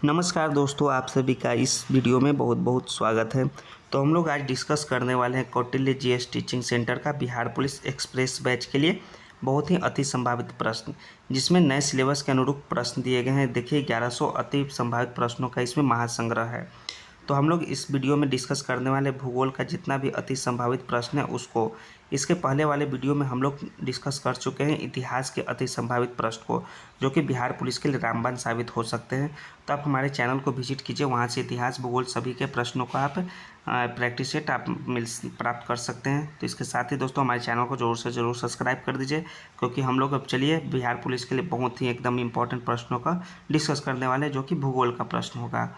नमस्कार दोस्तों, आप सभी का इस वीडियो में बहुत बहुत स्वागत है। तो हम लोग आज डिस्कस करने वाले हैं कौटिल्य जीएस टीचिंग सेंटर का बिहार पुलिस एक्सप्रेस बैच के लिए बहुत ही अति संभावित प्रश्न, जिसमें नए सिलेबस के अनुरूप प्रश्न दिए गए हैं। देखिए 1100 अति संभावित प्रश्नों का इसमें महासंग्रह है। तो हम लोग इस वीडियो में डिस्कस करने वाले भूगोल का जितना भी अति संभावित प्रश्न है उसको, इसके पहले वाले वीडियो में हम लोग डिस्कस कर चुके हैं इतिहास के अति संभावित प्रश्न को, जो कि बिहार पुलिस के लिए रामबाण साबित हो सकते हैं। तो आप हमारे चैनल को विजिट कीजिए, वहाँ से इतिहास भूगोल सभी के प्रश्नों को आप प्रैक्टिस सेट आप प्राप्त कर सकते हैं। तो इसके साथ ही दोस्तों हमारे चैनल को ज़रूर से ज़रूर सब्सक्राइब कर दीजिए, क्योंकि हम लोग अब चलिए बिहार पुलिस के लिए बहुत ही एकदम इम्पोर्टेंट प्रश्नों का डिस्कस करने वाले, जो कि भूगोल का प्रश्न होगा।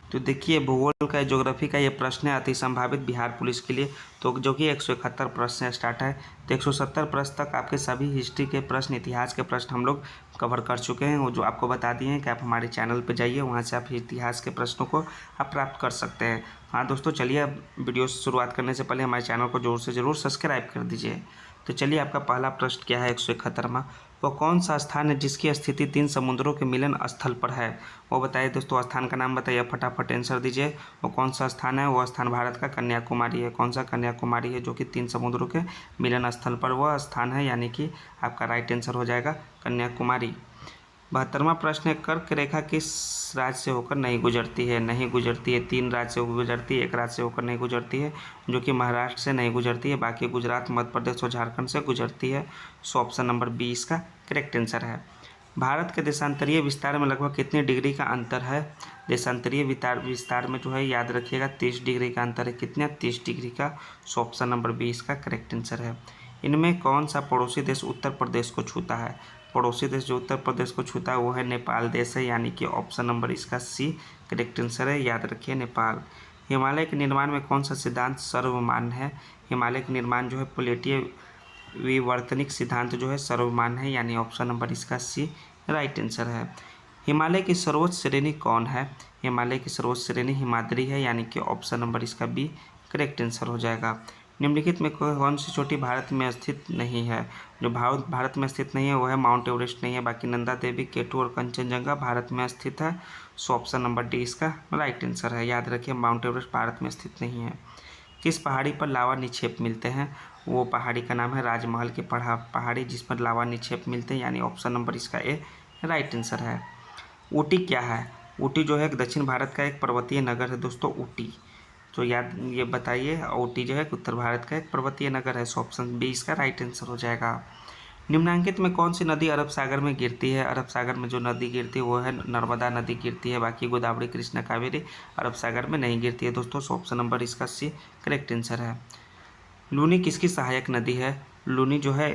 तो देखिए भूगोल का ज्योग्राफी का ये प्रश्न है अति संभावित बिहार पुलिस के लिए, तो जो कि 171 प्रश्न से स्टार्ट है। तो 170 प्रश्न तक आपके सभी हिस्ट्री के प्रश्न, इतिहास के प्रश्न हम लोग कवर कर चुके हैं, वो जो आपको बता दिए हैं कि आप हमारे चैनल पर जाइए, वहाँ से आप इतिहास के प्रश्नों को आप प्राप्त कर सकते हैं। हाँ दोस्तों, चलिए अब वीडियो शुरुआत करने से पहले हमारे चैनल को ज़रूर से ज़रूर सब्सक्राइब कर दीजिए। तो चलिए आपका पहला प्रश्न क्या है 171वां, वो कौन सा स्थान है जिसकी स्थिति 3 समुद्रों के मिलन स्थल पर है? वो बताइए दोस्तों, स्थान का नाम बताइए, फटाफट आंसर दीजिए। वो कौन सा स्थान है? वो स्थान भारत का कन्याकुमारी है। कौन सा? कन्याकुमारी है, जो कि 3 समुद्रों के मिलन स्थल पर वह स्थान है, यानी कि आपका राइट आंसर हो जाएगा कन्याकुमारी। 72वां प्रश्न है, कर्क रेखा किस राज्य से होकर नहीं गुजरती है? नहीं गुजरती है, 3 राज्य से गुजरती है, 1 राज्य से होकर नहीं गुजरती है, जो कि महाराष्ट्र से नहीं गुजरती है, बाकी गुजरात, मध्य प्रदेश और झारखंड से गुजरती है। सो ऑप्शन नंबर 20 का करेक्ट आंसर है। भारत के देशांतरीय विस्तार में लगभग कितने डिग्री का अंतर है? देशांतरीय विस्तार में जो है याद रखिएगा 30 डिग्री का अंतर है। कितना? 30 डिग्री का। सो ऑप्शन नंबर 20 का करेक्ट आंसर है। इनमें कौन सा पड़ोसी देश उत्तर प्रदेश को छूता है? पड़ोसी देश जो उत्तर प्रदेश को छूता है वो है नेपाल देश है, यानी कि ऑप्शन नंबर इसका सी करेक्ट आंसर है। याद रखिए नेपाल। हिमालय के निर्माण में कौन सा सिद्धांत सर्वमान्य है? हिमालय के निर्माण जो है प्लेटीय विवर्तनिक सिद्धांत जो है सर्वमान्य है, यानी ऑप्शन नंबर इसका सी राइट आंसर है। हिमालय की सर्वोच्च श्रेणी कौन है? हिमालय की सर्वोच्च श्रेणी हिमाद्री है, यानी कि ऑप्शन नंबर इसका बी करेक्ट आंसर हो जाएगा। निम्नलिखित में कौन सी चोटी भारत में स्थित नहीं है? जो भारत में स्थित नहीं है वो है माउंट एवरेस्ट नहीं है, बाकी नंदा देवी, केटू और कंचनजंगा भारत में स्थित है। सो ऑप्शन नंबर डी इसका राइट आंसर है। याद रखिए माउंट एवरेस्ट भारत में स्थित नहीं है। किस पहाड़ी पर लावा निक्षेप मिलते हैं? वो पहाड़ी का नाम है राजमहल की पहाड़ी, जिस पर लावा निक्षेप मिलते हैं, यानी ऑप्शन नंबर इसका ए राइट आंसर है। ऊटी क्या है? ऊटी जो है दक्षिण भारत का एक पर्वतीय नगर है दोस्तों, ऊटी। तो याद ये बताइए, ऊटी जो है उत्तर भारत का एक पर्वतीय नगर है। सो ऑप्शन बी इसका राइट आंसर हो जाएगा। निम्नलिखित में कौन सी नदी अरब सागर में गिरती है? अरब सागर में जो नदी गिरती है वो है नर्मदा नदी गिरती है, बाकी गोदावरी, कृष्णा, कावेरी अरब सागर में नहीं गिरती है दोस्तों। सो ऑप्शन नंबर इसका सी करेक्ट आंसर है। लूनी किसकी सहायक नदी है? लूनी जो है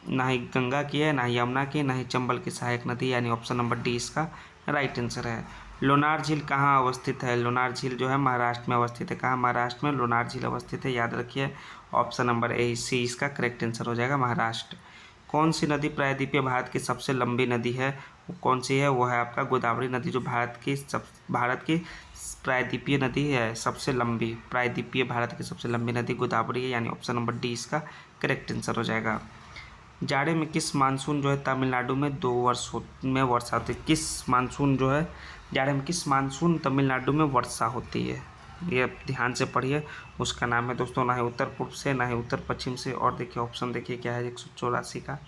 ना ही गंगा की है, ना ही यमुना की, ना ही चंबल की सहायक नदी, यानी ऑप्शन नंबर डी इसका राइट आंसर है। लोनार झील कहाँ अवस्थित है? लोनार झील जो है महाराष्ट्र में अवस्थित है। कहाँ? महाराष्ट्र में लोनार झील अवस्थित है। याद रखिए ऑप्शन नंबर ए सी इसका करेक्ट आंसर हो जाएगा, महाराष्ट्र। कौन सी नदी प्रायद्वीपीय भारत की सबसे लंबी नदी है? वो कौन सी है? वो है आपका गोदावरी नदी, जो भारत की प्रायद्वीपीय नदी है, सबसे लंबी प्रायद्वीपीय भारत की सबसे लंबी नदी गोदावरी है, यानी ऑप्शन नंबर डी इसका करेक्ट आंसर हो जाएगा। जाड़े में किस मानसून जो है तमिलनाडु में 2 वर्ष में वर्षा होती है? किस मानसून जो है जाड़े में किस मानसून तमिलनाडु में वर्षा होती है? ये ध्यान से पढ़िए। उसका नाम है दोस्तों ना ही उत्तर पूर्व से, ना ही उत्तर पश्चिम से, और देखिए ऑप्शन देखिए क्या है 184 का,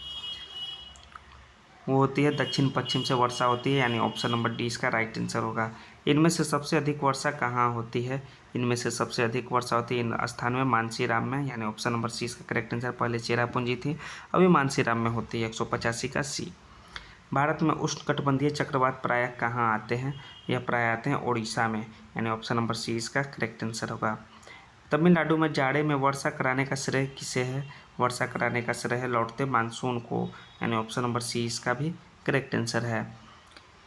वो होती है दक्षिण पश्चिम से वर्षा होती है, यानी ऑप्शन नंबर डी इसका राइट आंसर होगा। इनमें से सबसे अधिक वर्षा कहाँ होती है? इनमें से सबसे अधिक वर्षा होती है इन स्थान में मानसीराम में, यानी ऑप्शन नंबर सी इसका करेक्ट आंसर। पहले चेरापूंजी थी, अभी मानसीराम में होती है। 185 का सी। भारत में उष्णकटिबंधीय चक्रवात प्रायः कहाँ आते हैं? यह प्रायः आते हैं ओडिशा में, यानी ऑप्शन नंबर सी इसका करेक्ट आंसर होगा। तमिलनाडु में जाड़े में वर्षा कराने का श्रेय किसे है? वर्षा कराने का श्रेय है लौटते मानसून को, यानी ऑप्शन नंबर सी इसका भी करेक्ट आंसर है।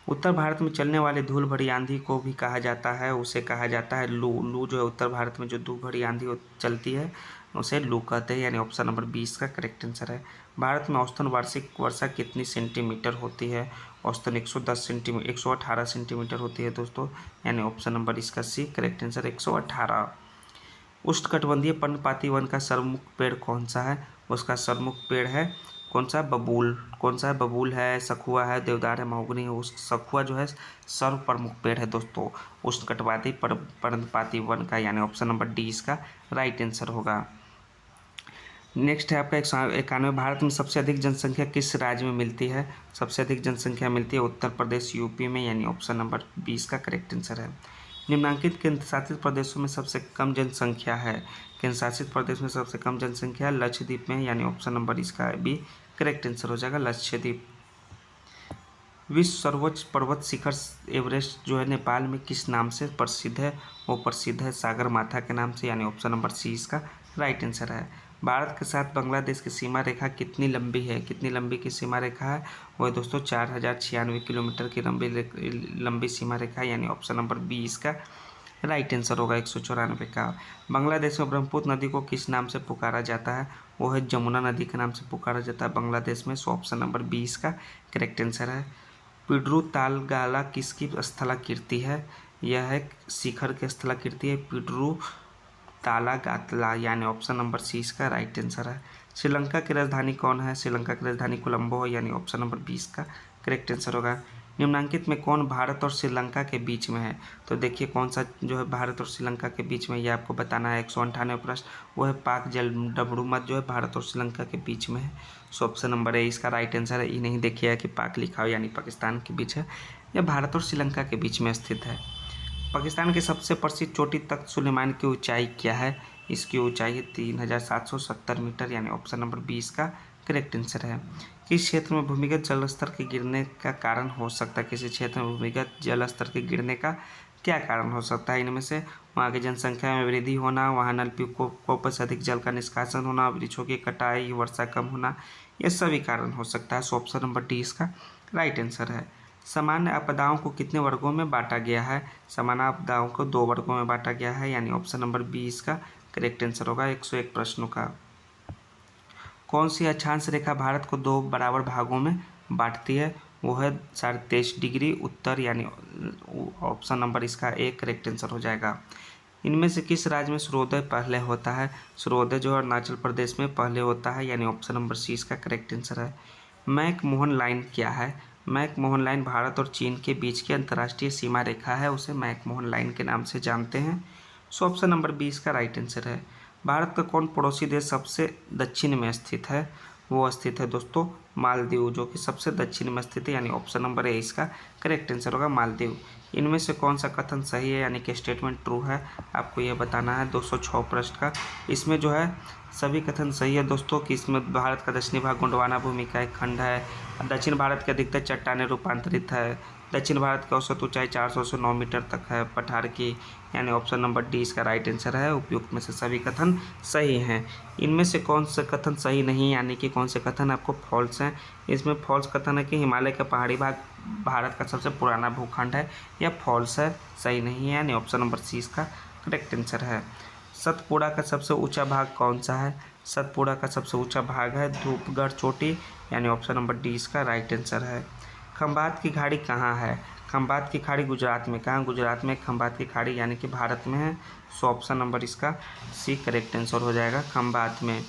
उत्तर भारत में चलने वाली धूल भरी आंधी को भी कहा जाता है, उसे कहा जाता है लू। लू जो है उत्तर भारत में जो धूल भरी आंधी चलती है उसे लू कहते हैं, यानी ऑप्शन नंबर 20 का करेक्ट आंसर है। भारत में औसतन वार्षिक वर्षा कितनी सेंटीमीटर होती है? औसतन 118 सेंटीमीटर होती है दोस्तों, यानी ऑप्शन नंबर इसका सी करेक्ट आंसर 118। उष्णकटिबंधीय पर्णपाती वन का सर्वमुख पेड़ कौन सा है? उसका सर्वमुख पेड़ है कौन सा है? बबूल है, सखुआ है, देवदार है, महोगनी है। उस सखुआ जो है सर्व प्रमुख पेड़ है दोस्तों उष्णकटिबंधीय पर्णपाती वन का, यानी ऑप्शन नंबर डी इसका राइट आंसर होगा। नेक्स्ट है आपका 191। भारत में सबसे अधिक जनसंख्या किस राज्य में मिलती है? सबसे अधिक जनसंख्या मिलती है उत्तर प्रदेश, यूपी में, यानी ऑप्शन नंबर 20 का करेक्ट आंसर है। निम्नलिखित केंद्र शासित प्रदेशों में सबसे कम जनसंख्या है। केंद्र शासित प्रदेश में सबसे कम जनसंख्या लक्षद्वीप में, यानी ऑप्शन नंबर इसका भी करेक्ट आंसर हो जाएगा लक्षद्वीप। विश्व सर्वोच्च पर्वत शिखर एवरेस्ट जो है नेपाल में किस नाम से प्रसिद्ध है? वो प्रसिद्ध है सागरमाथा के नाम से, यानी ऑप्शन नंबर सी इसका राइट आंसर है। भारत के साथ बांग्लादेश की सीमा रेखा कितनी लंबी है? कितनी लंबी की सीमा रेखा है? वो है दोस्तों 4096 किलोमीटर की लंबी सीमा रेखा, यानी ऑप्शन नंबर बी इसका राइट आंसर होगा 194 का। बांग्लादेश में ब्रह्मपुत्र नदी को किस नाम से पुकारा जाता है? वो है जमुना नदी के नाम से पुकारा जाता है बांग्लादेश में, सो ऑप्शन नंबर 20 का करेक्ट आंसर है। पिड्रू तालगाला किसकी स्थलाकृति है? यह है शिखर की स्थलाकृति है पिड्रू तालागातला, यानी ऑप्शन नंबर सी इसका राइट आंसर है। श्रीलंका की राजधानी कौन है? श्रीलंका की राजधानी कोलंबो है, यानी ऑप्शन नंबर 20 का करेक्ट आंसर होगा। निम्नलिखित में कौन भारत और श्रीलंका के बीच में है? तो देखिए कौन सा जो है भारत और श्रीलंका के बीच में, ये आपको बताना है। 198 प्रश्न, वो है पाक जल डमरू मत जो है भारत और श्रीलंका के बीच में है, सो ऑप्शन नंबर ए इसका राइट आंसर है। ये नहीं देखिएगा कि पाक लिखा हो, यानी पाकिस्तान के बीच है, यह भारत और श्रीलंका के बीच में स्थित है। पाकिस्तान की सबसे प्रसिद्ध चोटी तख्त सुलेमान की ऊंचाई क्या है? इसकी ऊंचाई है 3770 मीटर, यानी ऑप्शन नंबर 20 का करेक्ट आंसर है। किस क्षेत्र में भूमिगत जल स्तर के गिरने का कारण हो सकता है? किसी क्षेत्र में भूमिगत जल स्तर के गिरने का क्या कारण हो सकता है? इनमें से वहाँ की जनसंख्या में वृद्धि होना, वहाँ नलकूपों से अधिक जल का निष्कासन होना, वृक्षों की कटाई, वर्षा कम होना, ये सभी कारण हो सकता है, सो ऑप्शन नंबर डी इसका राइट आंसर है। सामान्य आपदाओं को कितने वर्गों में बांटा गया है? सामान्य आपदाओं को 2 वर्गों में बांटा गया है, यानी ऑप्शन नंबर बी इसका करेक्ट आंसर होगा 101 प्रश्नों का। कौन सी अक्षांश रेखा भारत को 2 बराबर भागों में बांटती है? वो है 23.5 डिग्री उत्तर, यानी ऑप्शन नंबर इसका एक करेक्ट आंसर हो जाएगा। इनमें से किस राज्य में सूर्योदय पहले होता है? सूर्योदय जो है अरुणाचल प्रदेश में पहले होता है, यानी ऑप्शन नंबर सी इसका करेक्ट आंसर है। मैकमोहन लाइन क्या है? मैकमोहन लाइन भारत और चीन के बीच की अंतर्राष्ट्रीय सीमा रेखा है, उसे मैकमोहन लाइन के नाम से जानते हैं, सो ऑप्शन नंबर 20 का राइट आंसर है। भारत का कौन पड़ोसी देश सबसे दक्षिण में स्थित है? वो स्थित है दोस्तों मालदीव, जो कि सबसे दक्षिण में स्थित है, यानी ऑप्शन नंबर ए इसका करेक्ट आंसर होगा मालदीव। इनमें से कौन सा कथन सही है, यानी कि स्टेटमेंट ट्रू है, आपको यह बताना है 206 प्रश्न का। इसमें जो है सभी कथन सही है दोस्तों कि इसमें भारत का दक्षिणी भाग गोंडवाना भूमि का एक खंड है, दक्षिण भारत के अधिकतर चट्टानें रूपांतरित है, दक्षिण भारत की औसत ऊंचाई 400 से 9 मीटर तक है पठार की, यानी ऑप्शन नंबर डी इसका राइट आंसर है। उपयुक्त में से सभी कथन सही हैं। इनमें से कौन से कथन सही नहीं, यानी कि कौन से कथन आपको फॉल्स हैं? इसमें फॉल्स कथन है कि हिमालय का पहाड़ी भाग भारत का सबसे पुराना भूखंड है, यह फॉल्स है, सही नहीं है, यानी ऑप्शन नंबर सी इसका करेक्ट आंसर है। सतपुड़ा का सबसे ऊंचा भाग कौन सा है? सतपुड़ा का सबसे ऊंचा भाग है धूपगढ़ चोटी, यानी ऑप्शन नंबर डी इसका राइट आंसर है। खंबात की खाड़ी कहाँ है? खंबात की खाड़ी गुजरात में। कहाँ? गुजरात में खंबात की खाड़ी, यानी कि भारत में है, सो ऑप्शन नंबर इसका सी करेक्ट आंसर हो जाएगा खंबात में।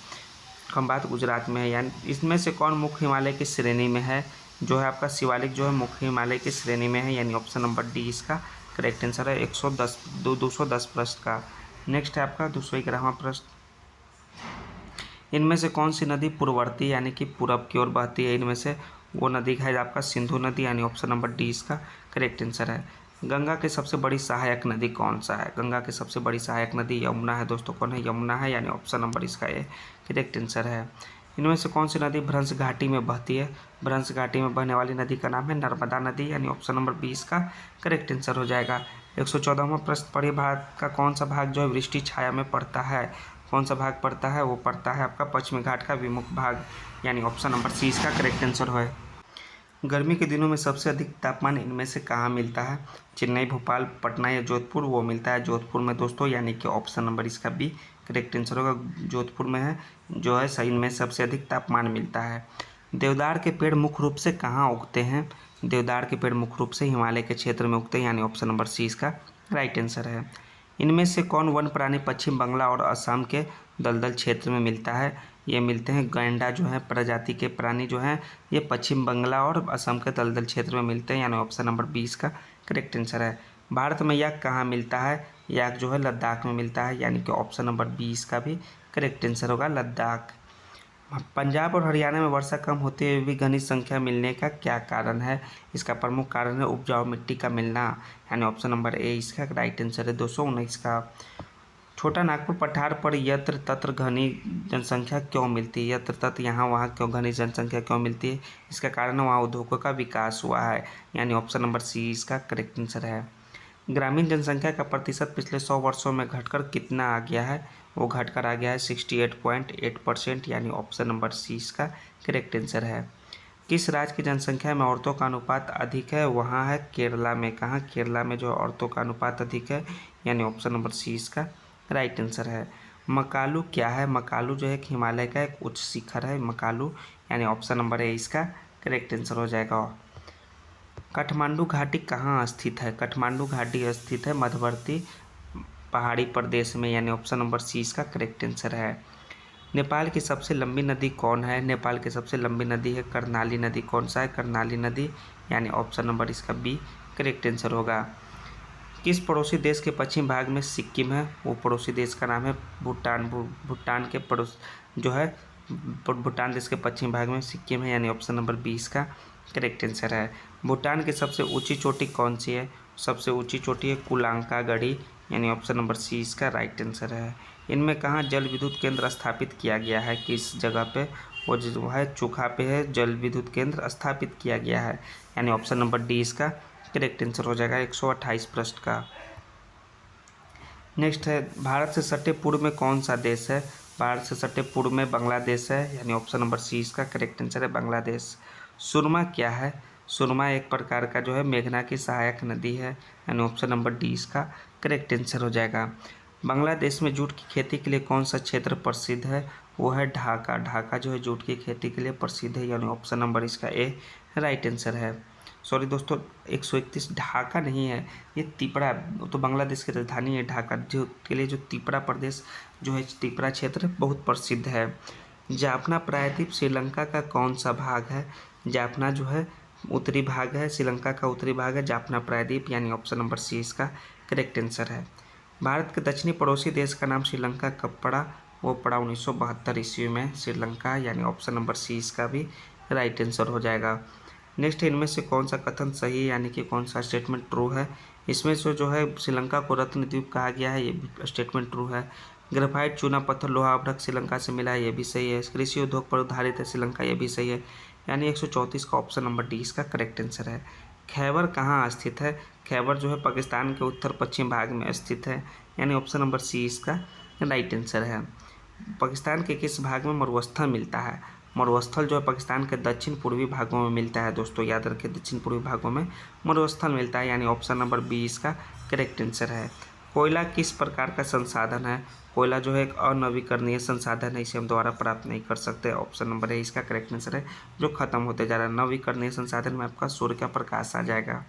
खंबात गुजरात में है। यानी इसमें से कौन मुख्य हिमालय की श्रेणी में है? जो है आपका शिवालिक जो है मुख्य हिमालय की श्रेणी में है, यानी ऑप्शन नंबर डी इसका करेक्ट आंसर है 210 प्रश्न का। नेक्स्ट है आपका 211वां प्रश्न। इनमें से कौन सी नदी पूर्ववर्ती यानी कि पूरब की ओर बहती है? इनमें से वो नदी है आपका सिंधु नदी, यानी ऑप्शन नंबर डी इसका करेक्ट आंसर है। गंगा की सबसे बड़ी सहायक नदी कौन सा है? गंगा की सबसे बड़ी सहायक नदी यमुना है दोस्तों। कौन है? यमुना है, यानी ऑप्शन नंबर इसका ये करेक्ट आंसर है। इनमें से कौन सी नदी भ्रंश घाटी में बहती है? भ्रंश घाटी में बहने वाली नदी का नाम है नर्मदा नदी, यानी ऑप्शन नंबर 20 का करेक्ट आंसर हो जाएगा। 114वां प्रश्न पढ़िए। भारत का कौन सा भाग जो है वृष्टि छाया में पड़ता है? कौन सा भाग पड़ता है? वो पड़ता है आपका पश्चिमी घाट का विमुख भाग, यानी ऑप्शन नंबर सी इसका करेक्ट आंसर है। गर्मी के दिनों में सबसे अधिक तापमान इनमें से कहाँ मिलता है? चेन्नई, भोपाल, पटना या जोधपुर? वो मिलता है जोधपुर में दोस्तों, यानी कि ऑप्शन नंबर इसका बी करेक्ट आंसर होगा। जोधपुर में है जो है सही में सबसे अधिक तापमान मिलता है। देवदार के पेड़ मुख्य रूप से कहाँ उगते हैं? देवदार के पेड़ मुख्य रूप से हिमालय के क्षेत्र में उगते हैं, यानी ऑप्शन नंबर सी इसका राइट आंसर है। इनमें से कौन वन प्राणी पश्चिम बंगाल और असम के दलदल क्षेत्र में मिलता है? ये मिलते हैं गैंडा जो है प्रजाति के प्राणी जो हैं ये पश्चिम बंगाल और असम के दलदल क्षेत्र में मिलते हैं, यानी ऑप्शन नंबर 20 का करेक्ट आंसर है। भारत में याक कहाँ मिलता है? याक जो है लद्दाख में मिलता है, यानी कि ऑप्शन नंबर 20 का भी करेक्ट आंसर होगा लद्दाख। पंजाब और हरियाणा में वर्षा कम होते हुए भी घनी संख्या मिलने का क्या कारण है? इसका प्रमुख कारण है उपजाऊ मिट्टी का मिलना, यानी ऑप्शन नंबर ए इसका राइट आंसर है 219 का। छोटा नागपुर पठार पर यत्र तत्र घनी जनसंख्या क्यों मिलती है? यत्र तत्र यहाँ वहाँ क्यों घनी जनसंख्या क्यों मिलती है? इसका कारण वहाँ उद्योगों का विकास हुआ है, यानी ऑप्शन नंबर सी इसका करेक्ट आंसर है। ग्रामीण जनसंख्या का प्रतिशत पिछले 100 वर्षों में घटकर कितना आ गया है? वो घटकर आ गया है 68.8%, यानी ऑप्शन नंबर सी इसका करेक्ट आंसर है। किस राज्य की जनसंख्या में औरतों का अनुपात अधिक है? वहाँ है केरला में। कहाँ? केरला में जो औरतों का अनुपात अधिक है, यानी ऑप्शन नंबर सी इसका राइट आंसर है। मकालू क्या है? मकालू जो है हिमालय का एक उच्च शिखर है मकालू, यानी ऑप्शन नंबर ए इसका करेक्ट आंसर हो जाएगा। काठमांडू घाटी कहाँ स्थित है? काठमांडू घाटी स्थित है मध्यवर्ती पहाड़ी प्रदेश में, यानी ऑप्शन नंबर सी इसका करेक्ट आंसर है। नेपाल की सबसे लंबी नदी कौन है? नेपाल की सबसे लंबी नदी है कर्णाली नदी। कौन सा है? कर्णाली नदी, यानी ऑप्शन नंबर इसका बी करेक्ट आंसर होगा। किस पड़ोसी देश के पश्चिम भाग में सिक्किम है? वो पड़ोसी देश का नाम है भूटान। भूटान के पड़ोस जो है भूटान देश के पश्चिम भाग में सिक्किम है, यानी ऑप्शन नंबर 20 का करेक्ट आंसर है। भूटान की सबसे ऊंची चोटी कौन सी है? सबसे ऊंची चोटी है कुलांका गढ़ी, यानी ऑप्शन नंबर सी इसका राइट आंसर है। इनमें कहाँ जल विद्युत केंद्र स्थापित किया गया है? किस जगह पे? वो जो है चोखा पे है जल विद्युत केंद्र स्थापित किया गया है, यानी ऑप्शन नंबर डी इसका करेक्ट आंसर हो जाएगा 128 प्रश्न का। नेक्स्ट है भारत से सटे पूर्व में कौन सा देश है? भारत से सटे पूर्व में बांग्लादेश है, यानी ऑप्शन नंबर सी इसका करेक्ट आंसर है बांग्लादेश। सुरमा क्या है? सुरमा एक प्रकार का जो है मेघना की सहायक नदी है, यानी ऑप्शन नंबर डी इसका करेक्ट आंसर हो जाएगा। बांग्लादेश में जूट की खेती के लिए कौन सा क्षेत्र प्रसिद्ध है? वो है ढाका। ढाका जो है जूट की खेती के लिए प्रसिद्ध है, यानी ऑप्शन नंबर इसका ए राइट आंसर है। सॉरी दोस्तों 131 ढाका नहीं है, ये तिपड़ा, तो बांग्लादेश की राजधानी है ढाका जो के लिए जो तिपड़ा प्रदेश जो है तिपड़ा क्षेत्र बहुत प्रसिद्ध है। जाफना प्रायद्वीप श्रीलंका का कौन सा भाग है? जाफना जो है उत्तरी भाग है, श्रीलंका का उत्तरी भाग है जाफना प्रायद्वीप, यानी ऑप्शन नंबर सी इसका करेक्ट आंसर है। भारत के दक्षिणी पड़ोसी देश का नाम श्रीलंका कब पड़ा? वो पड़ा 1972 ईस्वी में श्रीलंका, यानी ऑप्शन नंबर सी इसका भी राइट आंसर हो जाएगा। नेक्स्ट इनमें से कौन सा कथन सही है, यानी कि कौन सा स्टेटमेंट ट्रू है? इसमें से जो है श्रीलंका को रत्न द्वीप कहा गया है, ये भी स्टेटमेंट ट्रू है। ग्रेफाइट चूना पत्थर लोहा अभ्रक श्रीलंका से मिला है, ये भी सही है। कृषि उद्योग पर आधारित है श्रीलंका, ये भी सही है, यानी 134 का ऑप्शन नंबर डी इसका करेक्ट आंसर है। खैबर कहाँ स्थित है? खैबर जो है पाकिस्तान के उत्तर पश्चिम भाग में स्थित है, यानी ऑप्शन नंबर सी इसका राइट आंसर है। पाकिस्तान के किस भाग में मरुस्थल मिलता है? मरुस्थल जो है पाकिस्तान के दक्षिण पूर्वी भागों में मिलता है दोस्तों, याद रखें दक्षिण पूर्वी भागों में मरुस्थल मिलता है, यानी ऑप्शन नंबर बी इसका करेक्ट आंसर है। कोयला किस प्रकार का संसाधन है? कोयला जो है एक अनवीकरणीय संसाधन है, इसे हम दोबारा प्राप्त नहीं कर सकते, ऑप्शन नंबर ए इसका करेक्ट आंसर है, जो खत्म होते जा रहा है। नवीकरणीय संसाधन में आपका सूर्य का प्रकाश आ जाएगा।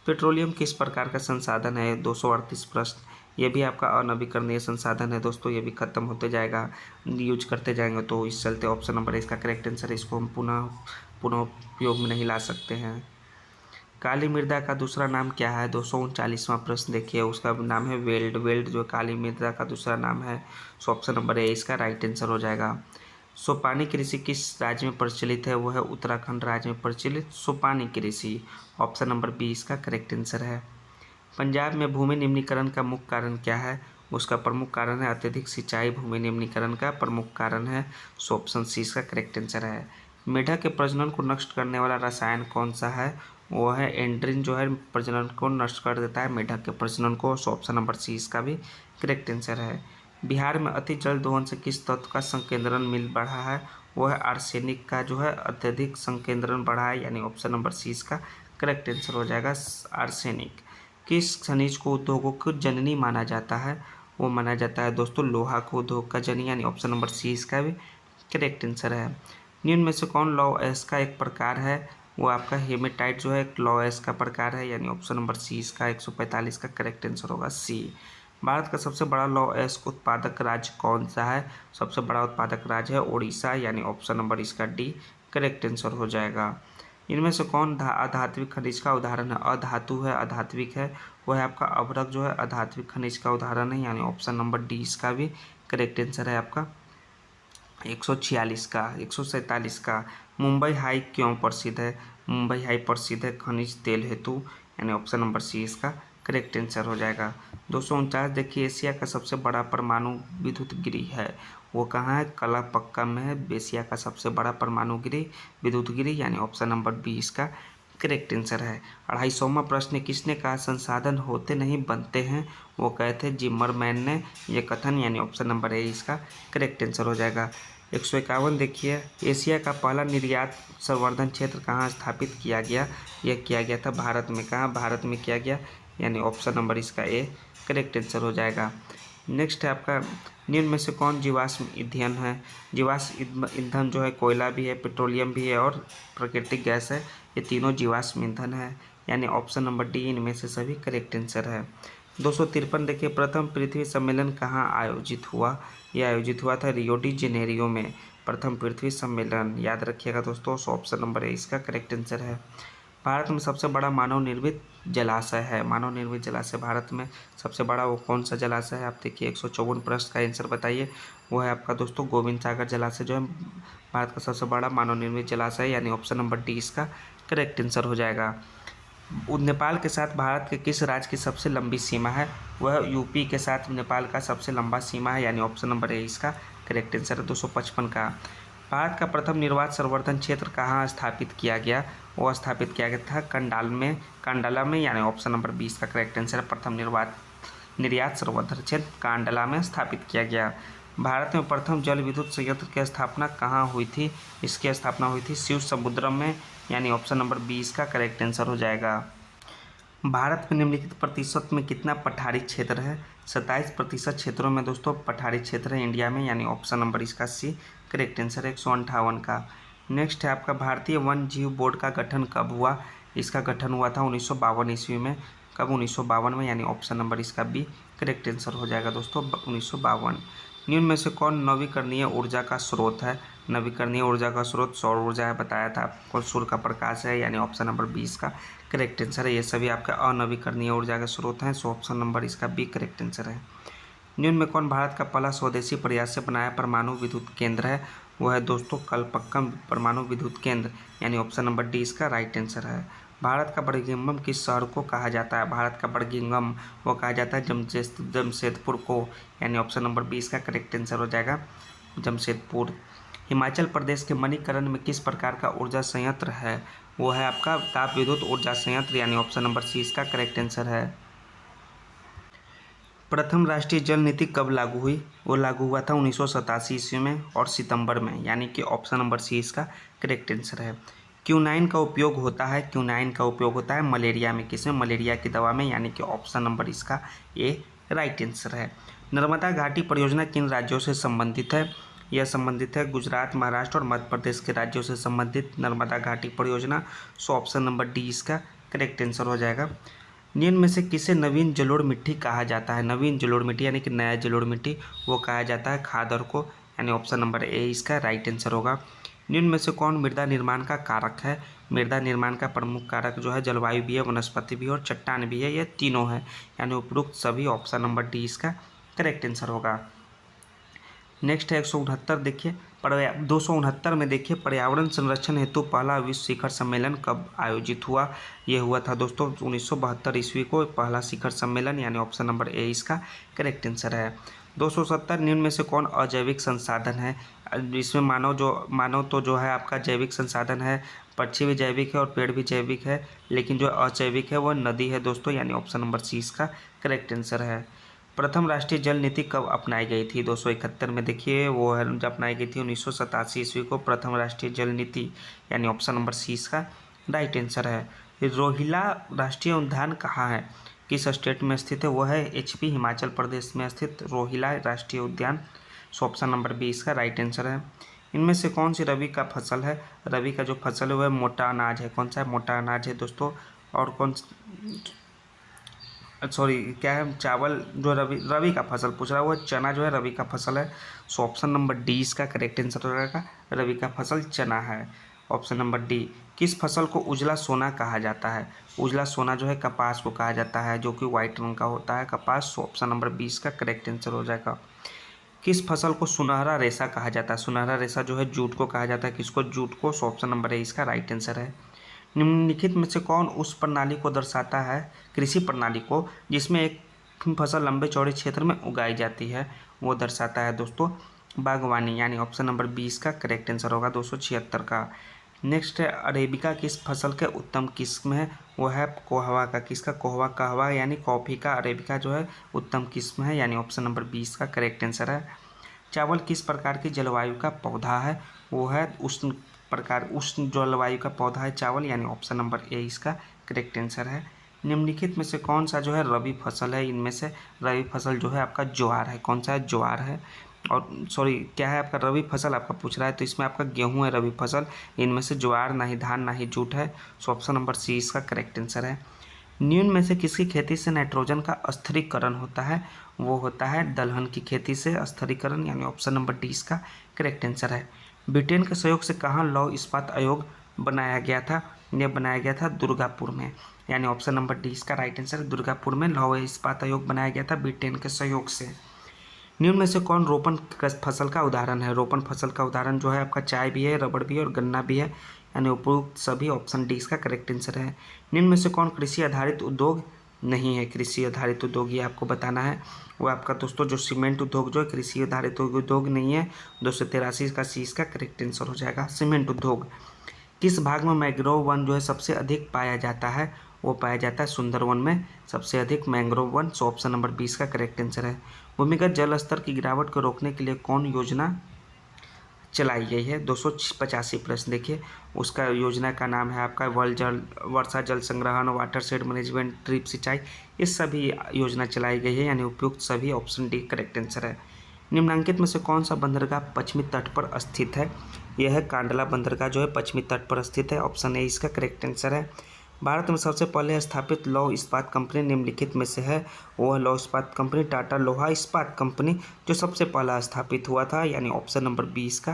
पेट्रोलियम किस प्रकार का संसाधन है? 238 प्रश्न, ये भी आपका अनवीकरणीय संसाधन है दोस्तों, ये भी खत्म होते जाएगा, यूज करते जाएंगे, तो इस चलते ऑप्शन नंबर इसका करेक्ट आंसर है, इसको हम पुनः उपयोग में नहीं ला सकते हैं। काली मृदा का दूसरा नाम क्या है? 239वां प्रश्न देखिए, उसका नाम है वेल्ड। वेल्ड जो काली मृदा का दूसरा नाम है, सो ऑप्शन नंबर ए इसका राइट आंसर हो जाएगा। सोपानी कृषि किस राज्य में प्रचलित है? वो है उत्तराखंड राज्य में प्रचलित सोपानी कृषि, ऑप्शन नंबर बी इसका करेक्ट आंसर है। पंजाब में भूमि निम्नीकरण का मुख्य कारण क्या है? उसका प्रमुख कारण है अत्यधिक सिंचाई, भूमि निम्नीकरण का प्रमुख कारण है, सो ऑप्शन सी इसका करेक्ट आंसर है। मेढक के प्रजनन को नष्ट करने वाला रसायन कौन सा है? वो है एंड्रिन, जो है प्रजनन को नष्ट कर देता है मेढक के प्रजनन को, सो ऑप्शन नंबर सी इसका भी करेक्ट आंसर है। बिहार में अति जल दोहन से किस तत्व का संकेंद्रण मिल बढ़ा है? वो है आर्सेनिक का जो है अत्यधिक संकेंद्रण बढ़ा है, यानी ऑप्शन नंबर सी इसका करेक्ट आंसर हो जाएगा आर्सेनिक। किस खनिज को उद्योगों को जननी माना जाता है? वो माना जाता है दोस्तों लोहा को उद्योग का जननी, यानी ऑप्शन नंबर सी इसका भी करेक्ट आंसर है। निम्न में से कौन लौह अयस्क का एक प्रकार है? वो आपका हेमेटाइट जो है एक लौह अयस्क का प्रकार है, यानी ऑप्शन नंबर सी इसका 145 का करेक्ट आंसर होगा सी। भारत का सबसे बड़ा लौह उत्पादक राज्य कौन सा है? सबसे बड़ा उत्पादक राज्य है उड़ीसा, यानी ऑप्शन नंबर इसका डी करेक्ट आंसर हो जाएगा। इनमें से कौन अधात्विक खनिज का उदाहरण है? अधातु है, अधात्विक है, वो है आपका अभ्रक जो है अधात्विक खनिज का उदाहरण है, यानी ऑप्शन नंबर डी इसका भी करेक्ट आंसर है आपका। 146 का 147 का मुंबई हाई क्यों प्रसिद्ध है? मुंबई हाई प्रसिद्ध है खनिज तेल हेतु, यानी ऑप्शन नंबर सी इसका करेक्ट आंसर हो जाएगा। 249 देखिए, एशिया का सबसे बड़ा परमाणु विद्युत गृह है, वो कहाँ है? कलापक्का में है एशिया का सबसे बड़ा परमाणु गृह विद्युत गृह, यानी ऑप्शन नंबर बी इसका करेक्ट आंसर है। 250वां प्रश्न, किसने कहा संसाधन होते नहीं बनते हैं? वो कहे थे जिमरमैन ने ये कथन, यानी ऑप्शन नंबर ए इसका करेक्ट आंसर हो जाएगा। 151 देखिए, एशिया का पहला निर्यात संवर्धन क्षेत्र कहाँ स्थापित किया गया? यह किया गया था भारत में। कहाँ? भारत में किया गया, यानी ऑप्शन नंबर इसका ए करेक्ट आंसर हो जाएगा। नेक्स्ट है आपका, निम्न में से कौन जीवाश्म ईंधन है? जीवाश्म ईंधन जो है कोयला भी है, पेट्रोलियम भी है और प्राकृतिक गैस है, ये तीनों जीवाश्म ईंधन है, यानी ऑप्शन नंबर डी इनमें से सभी करेक्ट आंसर है। 253 देखिए, प्रथम पृथ्वी सम्मेलन कहाँ आयोजित हुआ? यह आयोजित हुआ था रियो डी जेनेरियो में। प्रथम पृथ्वी सम्मेलन याद रखिएगा दोस्तों, ऑप्शन नंबर ए इसका करेक्ट आंसर है। भारत में सबसे बड़ा मानव निर्मित जलाशय है, मानव निर्मित जलाशय भारत में सबसे बड़ा वो कौन सा जलाशय है? आप देखिए 154 प्रश्न का आंसर बताइए। वो है आपका दोस्तों गोविंद सागर जलाशय जो है भारत का सबसे बड़ा मानव निर्मित जलाशय है, यानी ऑप्शन नंबर डी इसका करेक्ट आंसर हो जाएगा। नेपाल के साथ भारत के किस राज्य की सबसे लंबी सीमा है? वह यूपी के साथ नेपाल का सबसे लंबा सीमा है, यानी ऑप्शन नंबर ए इसका करेक्ट आंसर है। 255 का, भारत का प्रथम निर्वात संवर्धन क्षेत्र कहाँ स्थापित किया गया? वो स्थापित किया गया था कांडला में, यानी ऑप्शन नंबर 20 का करेक्ट आंसर है। प्रथम निर्यात संवर्धन क्षेत्र कांडला में स्थापित किया गया। भारत में प्रथम जल विद्युत संयंत्र की स्थापना कहाँ हुई थी? इसकी स्थापना हुई थी शिव समुद्रम में, यानी ऑप्शन नंबर 20 का करेक्ट आंसर हो जाएगा। भारत में निम्नलिखित प्रतिशत में कितना पठारी क्षेत्र है? 27% क्षेत्रों में दोस्तों पठारी क्षेत्र है इंडिया में, यानी ऑप्शन नंबर इसका सी करेक्ट आंसर है। 158 का। नेक्स्ट है आपका, भारतीय वन जीव बोर्ड का गठन कब हुआ? इसका गठन हुआ था 1952 ईस्वी में। कब? 1952 में, यानी ऑप्शन नंबर इसका बी करेक्ट आंसर हो जाएगा दोस्तों 1952। निम्न में से कौन नवीकरणीय ऊर्जा का स्रोत है? नवीकरणीय ऊर्जा का स्रोत सौर ऊर्जा है, बताया था आपको, सूर्य का प्रकाश है, यानी ऑप्शन नंबर 20 का करेक्ट आंसर है। ये सभी आपके अनवीकरणीय ऊर्जा के स्रोत हैं, सो ऑप्शन नंबर इसका बी करेक्ट आंसर है। निम्न में कौन भारत का पहला स्वदेशी प्रयास से बनाया परमाणु विद्युत केंद्र है? वो है दोस्तों कलपक्कम परमाणु विद्युत केंद्र, यानी ऑप्शन नंबर डी इसका राइट आंसर है। भारत का बड़गिंगम किस शहर को कहा जाता है? भारत का बड़गिंगम वो कहा जाता है जमशेदपुर को, यानी ऑप्शन नंबर 20 का करेक्ट आंसर हो जाएगा जमशेदपुर। हिमाचल प्रदेश के मणिकरण में किस प्रकार का ऊर्जा संयंत्र है? वो है आपका ताप विद्युत ऊर्जा संयंत्र, यानी ऑप्शन नंबर सी इसका करेक्ट आंसर है। प्रथम राष्ट्रीय जल नीति कब लागू हुई? वो लागू हुआ था 1987 ईस्वी में और सितंबर में, यानी कि ऑप्शन नंबर सी इसका करेक्ट आंसर है। क्यूनाइन का उपयोग होता है, क्यूनाइन का उपयोग होता है मलेरिया में, किसमें? मलेरिया की दवा में, यानी कि ऑप्शन नंबर इसका ए राइट आंसर है। नर्मदा घाटी परियोजना किन राज्यों से संबंधित है? यह संबंधित है गुजरात, महाराष्ट्र और मध्य प्रदेश के राज्यों से संबंधित नर्मदा घाटी परियोजना, सो ऑप्शन नंबर डी इसका करेक्ट आंसर हो जाएगा। निम्न में से किसे नवीन जलोढ़ मिट्टी कहा जाता है? नवीन जलोढ़ मिट्टी यानी कि नया जलोढ़ मिट्टी वो कहा जाता है खादर को, यानी ऑप्शन नंबर ए इसका राइट आंसर होगा। निम्न में से कौन मृदा निर्माण का कारक है? मृदा निर्माण का प्रमुख कारक जो है जलवायु भी है, वनस्पति भी है और चट्टान भी है, ये तीनों है, यानी उपरोक्त सभी ऑप्शन नंबर डी इसका करेक्ट आंसर होगा। नेक्स्ट है 169 देखिए, 269 में देखिए, पर्यावरण संरक्षण हेतु पहला विश्व शिखर सम्मेलन कब आयोजित हुआ? यह हुआ था दोस्तों 1972 ईस्वी को पहला शिखर सम्मेलन, यानी ऑप्शन नंबर ए इसका करेक्ट आंसर है। 270 निम्न में से कौन अजैविक संसाधन है? इसमें मानव तो जो है आपका जैविक संसाधन है, पक्षी भी जैविक है और पेड़ भी जैविक है, लेकिन जो अजैविक है वह नदी है दोस्तों, यानी ऑप्शन नंबर सी इसका करेक्ट आंसर है। प्रथम राष्ट्रीय जल नीति कब अपनाई गई थी? 271 में देखिए, वो है जब अपनाई गई थी 1987 ईस्वी को प्रथम राष्ट्रीय जल नीति, यानी ऑप्शन नंबर सी इसका राइट आंसर है। रोहिला राष्ट्रीय उद्यान कहाँ है? किस स्टेट में स्थित है? वो है एचपी हिमाचल प्रदेश में स्थित रोहिला राष्ट्रीय उद्यान, सो ऑप्शन नंबर बी इसका राइट आंसर है। इनमें से कौन सी रबी का फसल है? रबी का जो फसल है वह मोटा अनाज है, कौन सा है? मोटा अनाज है दोस्तों। और कौन सॉरी क्या है, चावल जो रबी का फसल पूछ रहा है, वो चना जो है रबी का फसल है। सो ऑप्शन नंबर डी इसका करेक्ट आंसर हो जाएगा, रबी का फसल चना है। Option number D. किस फसल को उजला सोना कहा जाता है? उजला सोना जो है कपास को कहा जाता है, जो कि व्हाइट रंग का होता है कपास। सो ऑप्शन नंबर बी इसका करेक्ट आंसर हो जाएगा। किस फसल को सुनहरा रेशा कहा जाता है? सुनहरा रेशा जो है जूट को कहा जाता है। किसको? जूट को। सो ऑप्शन नंबर ए इसका राइट आंसर है। निम्नलिखित में से कौन उस प्रणाली को दर्शाता है, कृषि प्रणाली को, जिसमें एक फसल लंबे चौड़े क्षेत्र में उगाई जाती है? वो दर्शाता है दोस्तों बागवानी, यानी ऑप्शन नंबर 20 का करेक्ट आंसर होगा 276 का। नेक्स्ट है अरेबिका किस फसल के उत्तम किस्म है? वो है कोहवा का। किसका? कोहवा। कहवा यानी कॉफ़ी का, अरेबिका जो है उत्तम किस्म है, यानी ऑप्शन नंबर 20 का करेक्ट आंसर है। चावल किस प्रकार की जलवायु का पौधा है? वो है उष्ण जलवायु का पौधा है चावल, यानी ऑप्शन नंबर ए इसका करेक्ट आंसर है। निम्नलिखित में से कौन सा जो है रबी फसल है? इनमें से रबी फसल जो है आपका ज्वार है। कौन सा है? ज्वार है। और सॉरी क्या है आपका, रबी फसल आपका पूछ रहा है, तो इसमें आपका गेहूं है रबी फसल। इनमें से ज्वार, ना ही धान ना ही जूट है। सो ऑप्शन नंबर सी इसका करेक्ट आंसर है। निम्न में से किसकी खेती से नाइट्रोजन का स्थिरीकरण होता है? वो होता है दलहन की खेती से स्थिरीकरण, यानी ऑप्शन नंबर डी इसका करेक्ट आंसर है। ब्रिटेन के सहयोग से कहाँ लौह इस्पात आयोग बनाया गया था? यह बनाया गया था दुर्गापुर में, यानी ऑप्शन नंबर डी इसका राइट आंसर है। दुर्गापुर में लौह इस्पात आयोग बनाया गया था ब्रिटेन के सहयोग से। निम्न में से कौन रोपण फसल का उदाहरण है? रोपण फसल का उदाहरण जो है आपका चाय भी है, रबड़ भी है और गन्ना भी है, यानी उपयुक्त सभी ऑप्शन डी इसका करेक्ट आंसर है। निम्न में से कौन कृषि आधारित उद्योग नहीं है? कृषि आधारित उद्योग ये आपको बताना है। वो आपका दोस्तों जो सीमेंट उद्योग जो है कृषि आधारित उद्योग नहीं है। 283 का सी इसका करेक्ट आंसर हो जाएगा, सीमेंट उद्योग। किस भाग में मैंग्रोव वन जो है सबसे अधिक पाया जाता है? वो पाया जाता है सुंदरवन में सबसे अधिक mangrove one. So option number 20 का करेक्ट आंसर है। भूमिगत जल स्तर की गिरावट को रोकने के लिए कौन योजना चलाई गई है? 285 प्रश्न देखिए, उसका योजना का नाम है आपका वर्षा जल संग्रहण, वाटर शेड मैनेजमेंट, ड्रिप सिंचाई, ये सभी योजना चलाई गई है, यानी उपयुक्त सभी ऑप्शन डी करेक्ट आंसर है। निम्नलिखित में से कौन सा बंदरगाह पश्चिमी तट पर स्थित है? यह है कांडला बंदरगाह जो है पश्चिमी तट पर स्थित है। ऑप्शन ए इसका करेक्ट आंसर है। भारत में सबसे पहले स्थापित लौह इस्पात कंपनी निम्नलिखित में से है? वो है लौह इस्पात कंपनी टाटा लोहा इस्पात कंपनी, जो सबसे पहला स्थापित हुआ था, यानी ऑप्शन नंबर 20 का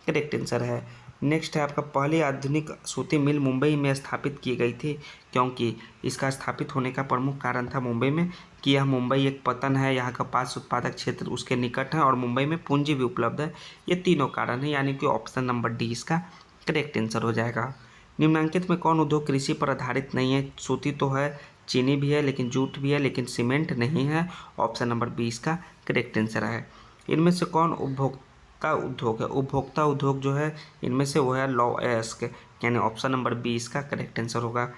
करेक्ट आंसर है। नेक्स्ट है आपका पहली आधुनिक सूती मिल मुंबई में स्थापित की गई थी, क्योंकि इसका स्थापित होने का प्रमुख कारण था मुंबई में कि यह मुंबई एक पतन है, यहाँ कपास उत्पादक क्षेत्र उसके निकट है और मुंबई में पूंजी भी उपलब्ध है। ये तीनों कारण है, यानी कि ऑप्शन नंबर डी इसका करेक्ट आंसर हो जाएगा। निम्नलिखित में कौन उद्योग कृषि पर आधारित नहीं है? सूती तो है, चीनी भी है, लेकिन जूट भी है, लेकिन सीमेंट नहीं है। ऑप्शन नंबर 20 का करेक्ट आंसर है। इनमें से कौन उपभोक्ता उद्योग है? उपभोक्ता उद्योग जो है इनमें से वो है लौह अयस्क, यानी ऑप्शन नंबर 20 का करेक्ट आंसर होगा।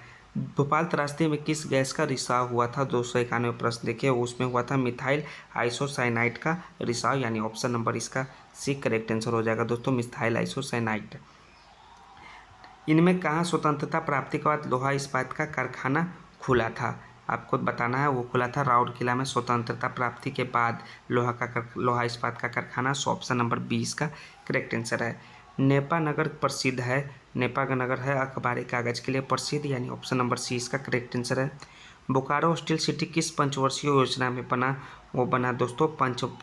भोपाल त्रासदी में किस गैस का रिसाव हुआ था? 291 प्रश्न देखिए, उसमें हुआ था मिथाइल आइसोसाइनाइड का रिसाव, यानी ऑप्शन नंबर इसका सी करेक्ट आंसर हो जाएगा दोस्तों, मिथाइल आइसोसाइनाइड। इनमें कहाँ स्वतंत्रता प्राप्ति के बाद लोहा इस्पात का कारखाना खुला था? आपको बताना है, वो खुला था राउरकेला में स्वतंत्रता प्राप्ति के बाद लोहा इस्पात का कारखाना। सो ऑप्शन नंबर 20 का करेक्ट आंसर है। नेपा नगर प्रसिद्ध है, नेपा का नगर है अखबारी कागज के लिए प्रसिद्ध, यानी ऑप्शन नंबर सी इसका करेक्ट आंसर है। बोकारो स्टील सिटी किस पंचवर्षीय योजना में बना? वो बना दोस्तों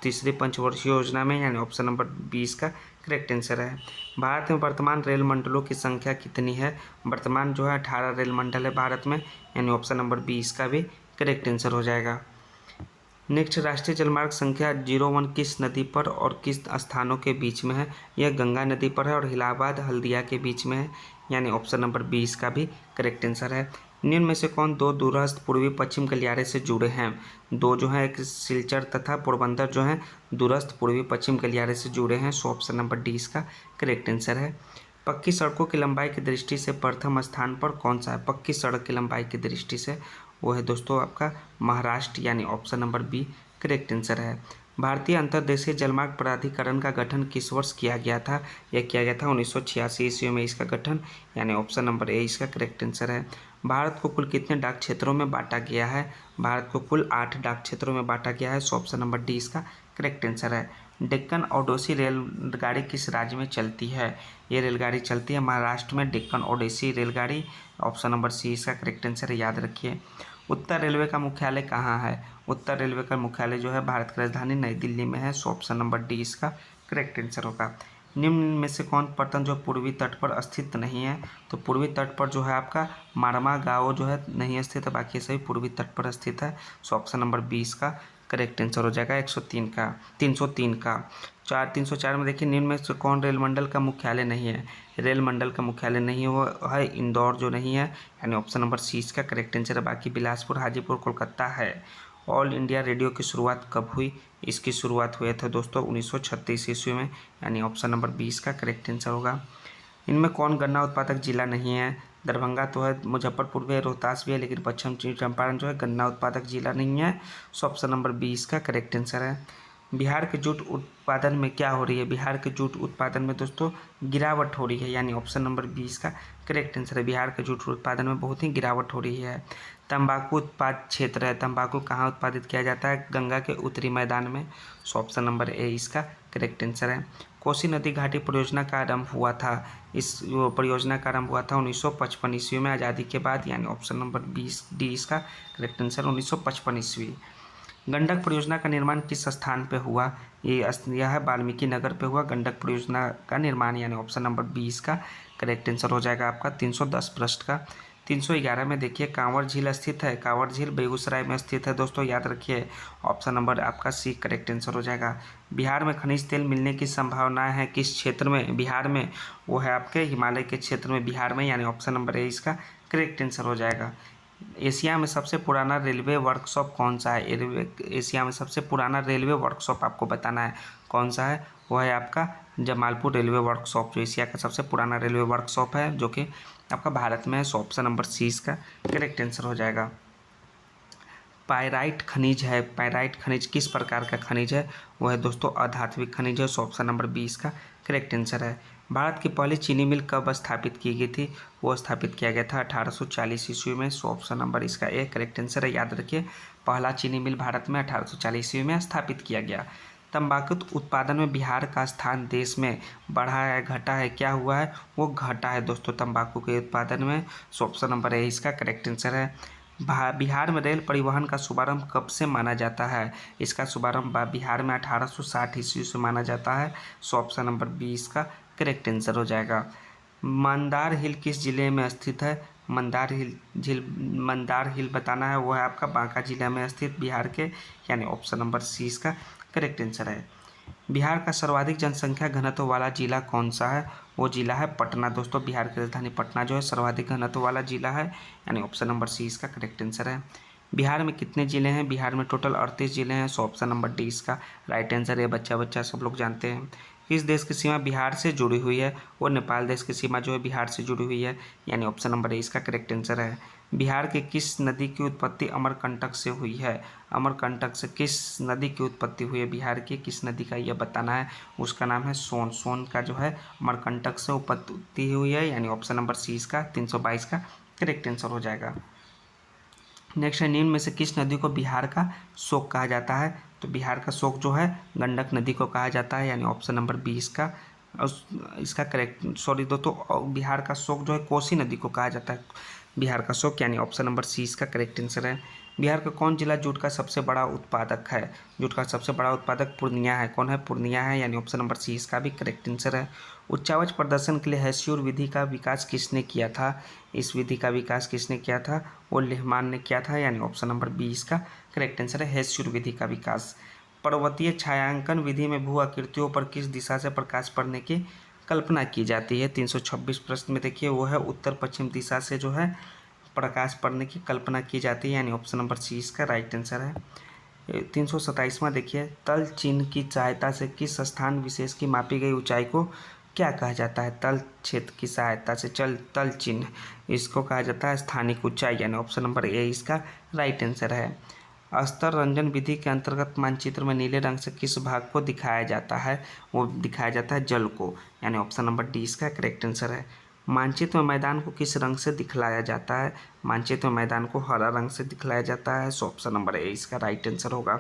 तीसरी पंचवर्षीय योजना में, यानी ऑप्शन नंबर 20 का करेक्ट आंसर है। भारत में वर्तमान रेल मंडलों की संख्या कितनी है? वर्तमान जो है 18 रेल मंडल है भारत में, यानी ऑप्शन नंबर 20 का भी करेक्ट आंसर हो जाएगा। नेक्स्ट राष्ट्रीय जलमार्ग संख्या 01 किस नदी पर और किस स्थानों के बीच में है? यह गंगा नदी पर है और इलाहाबाद हल्दिया के बीच में है, यानी ऑप्शन नंबर 20 का भी करेक्ट आंसर है। निम्न में से कौन दो दूरस्थ पूर्वी पश्चिम गलियारे से जुड़े हैं? दो जो है एक सिलचर तथा पोरबंदर जो है दूरस्थ पूर्वी पश्चिम गलियारे से जुड़े हैं। सो ऑप्शन नंबर डी इसका करेक्ट आंसर है। पक्की सड़कों की लंबाई की दृष्टि से प्रथम स्थान पर कौन सा है? पक्की सड़क की लंबाई की दृष्टि से वो है दोस्तों आपका महाराष्ट्र, यानी option number B correct answer है। भारतीय अंतर्देशीय जलमार्ग प्राधिकरण का गठन किस वर्ष किया गया था? यह किया गया था 1986 ईस्वी में इसका गठन, यानी ऑप्शन नंबर ए इसका करेक्ट आंसर है। भारत को कुल कितने डाक क्षेत्रों में बांटा गया है? भारत को कुल 8 डाक क्षेत्रों में बांटा गया है। सो ऑप्शन नंबर डी इसका करेक्ट आंसर है। डेक्कन ओडिसी रेलगाड़ी किस राज्य में चलती है? ये रेलगाड़ी चलती है महाराष्ट्र में, डेक्कन ओडिसी रेलगाड़ी। ऑप्शन नंबर सी इसका करेक्ट आंसर है, याद रखिए। उत्तर रेलवे का मुख्यालय कहाँ है? उत्तर रेलवे का मुख्यालय जो है भारत की राजधानी नई दिल्ली में है। सो ऑप्शन नंबर डी इसका करेक्ट आंसर होगा। निम्न में से कौन पर्यटन जो पूर्वी तट पर स्थित नहीं है? तो पूर्वी तट पर जो है आपका मारमा गाँव जो है नहीं स्थित है, बाकी सभी पूर्वी तट पर स्थित है। सो ऑप्शन नंबर 20 का करेक्ट आंसर हो जाएगा 303 का। 304 में देखिए, निम्न में से कौन रेल मंडल का मुख्यालय नहीं है? रेल मंडल का मुख्यालय नहीं है वो है इंदौर जो नहीं है, यानी ऑप्शन नंबर सी इसका करेक्ट आंसर है। बाकी बिलासपुर, हाजीपुर, कोलकाता है। ऑल इंडिया रेडियो की शुरुआत कब हुई? इसकी शुरुआत हुई थी दोस्तों 1936 ईस्वी में, यानी ऑप्शन नंबर 20 का करेक्ट आंसर होगा। इनमें कौन गन्ना उत्पादक जिला नहीं है? दरभंगा तो है, मुजफ्फरपुर भी है, रोहतास भी है, लेकिन पश्चिम चंपारण जो है गन्ना उत्पादक जिला नहीं है। सो ऑप्शन नंबर 20 का करेक्ट आंसर है। बिहार के जूट उत्पादन में क्या हो रही है? बिहार के जूट उत्पादन में दोस्तों गिरावट हो रही है, यानी ऑप्शन नंबर 20 का करेक्ट आंसर है। बिहार के जूट उत्पादन में बहुत ही गिरावट हो रही है। तंबाकू उत्पाद क्षेत्र है, तंबाकू कहाँ उत्पादित किया जाता है? गंगा के उत्तरी मैदान में। सो ऑप्शन नंबर ए इसका करेक्ट आंसर है। कोसी नदी घाटी परियोजना का आरंभ हुआ था? इस परियोजना का आरंभ हुआ था 1955 ईस्वी में, आज़ादी के बाद, यानी ऑप्शन नंबर 20 डी इसका करेक्ट आंसर 1955 ईस्वी। गंडक परियोजना का निर्माण किस स्थान पे हुआ? यह है वाल्मीकि नगर पे हुआ गंडक परियोजना का निर्माण, यानी ऑप्शन नंबर 20 का करेक्ट आंसर हो जाएगा आपका 310 पृष्ठ का। 311 में देखिए, कांवर झील स्थित है। कांवर झील बेगूसराय में स्थित है दोस्तों, याद रखिए। ऑप्शन नंबर आपका सी करेक्ट आंसर हो जाएगा। बिहार में खनिज तेल मिलने की संभावनाएं है किस क्षेत्र में? बिहार में वो है आपके हिमालय के क्षेत्र में, बिहार में, यानी ऑप्शन नंबर ए इसका करेक्ट आंसर हो जाएगा। एशिया में सबसे पुराना रेलवे वर्कशॉप कौन सा है? एशिया में सबसे पुराना रेलवे वर्कशॉप आपको बताना है कौन सा है। वो है आपका जमालपुर रेलवे वर्कशॉप, जो एशिया का सबसे पुराना रेलवे वर्कशॉप है, जो कि आपका भारत में है। सो ऑप्शन नंबर सी इसका करेक्ट आंसर हो जाएगा। पायराइट खनिज है, पायराइट खनिज किस प्रकार का खनिज है? वो है दोस्तों अधात्विक खनिज है। सो ऑप्शन नंबर 20 का करेक्ट आंसर है। भारत की पहली चीनी मिल कब स्थापित की गई थी? वो स्थापित किया गया था 1840 ईस्वी में। सो ऑप्शन नंबर इसका ए करेक्ट आंसर है। याद रखिए, पहला चीनी मिल भारत में 1840 ईस्वी में स्थापित किया गया। तंबाकू उत्पादन में बिहार का स्थान देश में बढ़ा है, घटा है, क्या हुआ है? वो घटा है दोस्तों तंबाकू के उत्पादन में। सो ऑप्शन नंबर ए इसका करेक्ट आंसर है। बिहार में रेल परिवहन का शुभारंभ कब से माना जाता है? इसका शुभारंभ बिहार में 1860 ईस्वी से माना जाता है। सो ऑप्शन नंबर 20 का करेक्ट आंसर हो जाएगा। मंदार हिल किस जिले में स्थित है? मंदार हिल बताना है, वो है आपका बांका जिला में स्थित बिहार के, यानी ऑप्शन नंबर सी इसका करेक्ट आंसर है। बिहार का सर्वाधिक जनसंख्या घनत्व वाला जिला कौन सा है? वो जिला है पटना दोस्तों। बिहार की राजधानी पटना जो है सर्वाधिक घनत्व वाला जिला है, यानी ऑप्शन नंबर सी इसका करेक्ट आंसर है। बिहार में कितने जिले हैं? बिहार में टोटल 38 जिले हैं। सो ऑप्शन नंबर डी इसका राइट आंसर है। बच्चा सब लोग जानते हैं। किस देश की सीमा बिहार से जुड़ी हुई है? वो नेपाल देश की सीमा जो है बिहार से जुड़ी हुई है, यानी ऑप्शन नंबर ए इसका करेक्ट आंसर है। बिहार के किस नदी की उत्पत्ति अमरकंटक से हुई है? अमरकंटक से किस नदी की उत्पत्ति हुई है? बिहार की किस नदी का यह बताना है। उसका नाम है सोन। सोन का जो है अमरकंटक से उत्पत्ति हुई है, यानी ऑप्शन नंबर सी इसका 322 का करेक्ट आंसर हो जाएगा। नेक्स्ट है, निम्न में से किस नदी को बिहार का शोक कहा जाता है? तो बिहार का शोक जो है गंडक नदी को कहा जाता है, यानी ऑप्शन नंबर 20 का इसका करेक्ट, सॉरी दोस्तों, बिहार का शोक जो है कोसी नदी को कहा जाता है बिहार का शोक, यानी ऑप्शन नंबर सी इसका करेक्ट आंसर है। बिहार का कौन जिला जूट का सबसे बड़ा उत्पादक है? जूट का सबसे बड़ा उत्पादक पूर्णिया है। कौन है? पूर्णिया है, यानी ऑप्शन नंबर सी इसका भी करेक्ट आंसर है। उच्चावच प्रदर्शन के लिए हेस्यूर विधि का विकास किसने किया था? इस विधि का विकास किसने किया था? वो लेहमान ने किया था, यानी ऑप्शन नंबर 20 का करेक्ट आंसर है हेस्यूर विधि का विकास। पर्वतीय छायांकन विधि में भू आकृतियों पर किस दिशा से प्रकाश पड़ने की कल्पना की जाती है? 326 प्रश्न में देखिए, वो है उत्तर पश्चिम दिशा से जो है प्रकाश पड़ने की कल्पना की जाती है, यानी ऑप्शन नंबर सी इसका राइट आंसर है। 327वां देखिए, तल चिन्ह की सहायता से किस स्थान विशेष की मापी गई ऊंचाई को क्या कहा जाता है? तल क्षेत्र की सहायता से तल चिन्ह, इसको कहा जाता है स्थानिक ऊंचाई, यानी ऑप्शन नंबर ए इसका राइट आंसर है। स्तर रंजन विधि के अंतर्गत मानचित्र में नीले रंग से किस भाग को दिखाया जाता है? वो दिखाया जाता है जल को, यानी ऑप्शन नंबर डी इसका करेक्ट आंसर है। मानचित्र में मैदान को किस रंग से दिखलाया जाता है? मानचित्र में मैदान को हरा रंग से दिखलाया जाता है। सो ऑप्शन नंबर ए इसका राइट आंसर होगा।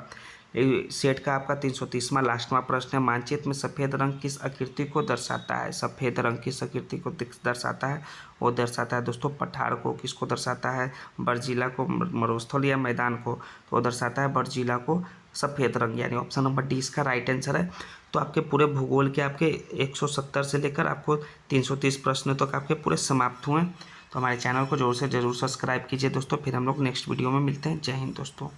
सेट का आपका 330वां लास्टवां प्रश्न है। मानचित्र में सफ़ेद रंग किस आकृति को दर्शाता है? सफ़ेद रंग किस आकृति को दर्शाता है? वो दर्शाता है दोस्तों पठार को। किसको दर्शाता है? बरजीला को, मरुस्थल या मैदान को। तो वो दर्शाता है बरजीला को सफ़ेद रंग, यानी ऑप्शन नंबर डी इसका राइट आंसर है। तो आपके पूरे भूगोल के आपके 170 से लेकर आपको 330 प्रश्न तक आपके पूरे समाप्त हुए। तो हमारे चैनल को ज़रूर से ज़रूर सब्सक्राइब कीजिए दोस्तों। फिर हम लोग नेक्स्ट वीडियो में मिलते हैं। जय हिंद दोस्तों।